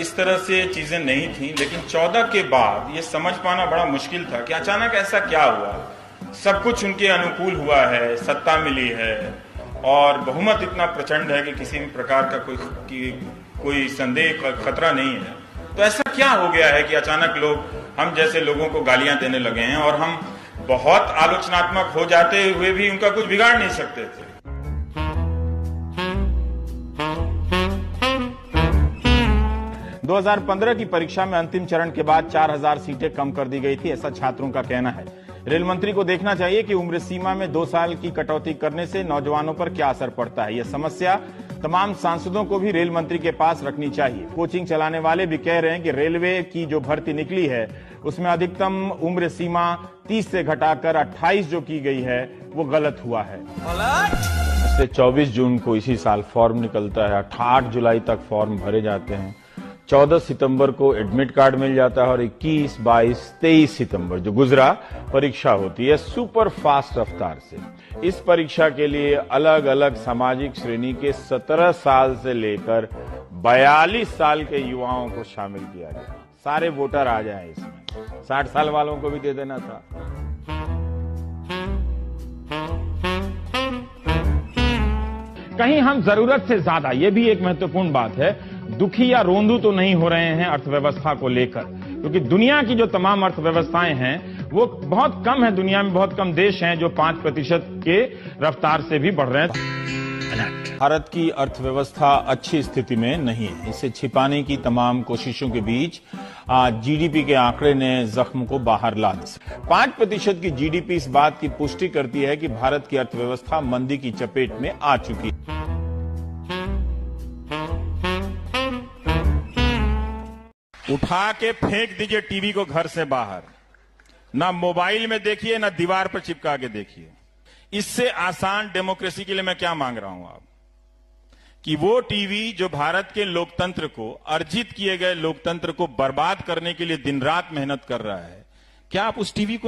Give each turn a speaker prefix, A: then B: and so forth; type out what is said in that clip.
A: इस तरह से चीजें नहीं थी, लेकिन 14 के बाद ये समझ पाना बड़ा मुश्किल था कि अचानक ऐसा क्या हुआ। सब कुछ उनके अनुकूल हुआ है, सत्ता मिली है और बहुमत इतना प्रचंड है कि किसी भी प्रकार का कोई संदेह खतरा नहीं है। तो ऐसा क्या हो गया है कि अचानक लोग हम जैसे लोगों को गालियां देने लगे हैं और हम बहुत आलोचनात्मक हो जाते हुए भी उनका कुछ बिगाड़ नहीं सकते थे।
B: दो 2015 की परीक्षा में अंतिम चरण के बाद 4000 सीटें कम कर दी गई थी, ऐसा छात्रों का कहना है। रेल मंत्री को देखना चाहिए कि उम्र सीमा में 2 साल की कटौती करने से नौजवानों पर क्या असर पड़ता है। यह समस्या तमाम सांसदों को भी रेल मंत्री के पास रखनी चाहिए। कोचिंग चलाने वाले भी कह रहे हैं कि रेलवे की जो भर्ती निकली है उसमें अधिकतम उम्र सीमा 30 से घटाकर 28 जो की गई है वो गलत हुआ है। 24 जून को इसी साल फॉर्म निकलता है, 8 जुलाई तक फॉर्म भरे जाते हैं, 14 सितंबर को एडमिट कार्ड मिल जाता है और 21, 22, 23 सितंबर जो गुजरा परीक्षा होती है सुपर फास्ट रफ्तार से। इस परीक्षा के लिए अलग अलग सामाजिक श्रेणी के 17 साल से लेकर 42 साल के युवाओं को शामिल किया गया। सारे वोटर आ जाए इसमें, 60 साल वालों को भी दे देना था। कहीं हम जरूरत से ज्यादा, यह भी एक महत्वपूर्ण बात है, दुखी या रोंदू तो नहीं हो रहे हैं अर्थव्यवस्था को लेकर, क्योंकि दुनिया की जो तमाम अर्थव्यवस्थाएं हैं वो बहुत कम है। दुनिया में बहुत कम देश हैं जो 5% के रफ्तार से भी बढ़ रहे हैं। भारत की अर्थव्यवस्था अच्छी स्थिति में नहीं है। इसे छिपाने की तमाम कोशिशों के बीच आज जीडीपी के आंकड़े ने जख्म को बाहर ला दिया। 5% की जीडीपी इस बात की पुष्टि करती है कि भारत की अर्थव्यवस्था मंदी की चपेट में आ चुकी है। उठा के फेंक दीजिए टीवी को घर से बाहर, ना मोबाइल में देखिए ना दीवार पर चिपका के देखिए। इससे आसान डेमोक्रेसी के लिए मैं क्या मांग रहा हूं आप, कि वो टीवी जो भारत के लोकतंत्र को, अर्जित किए गए लोकतंत्र को बर्बाद करने के लिए दिन रात मेहनत कर रहा है, क्या आप उस टीवी को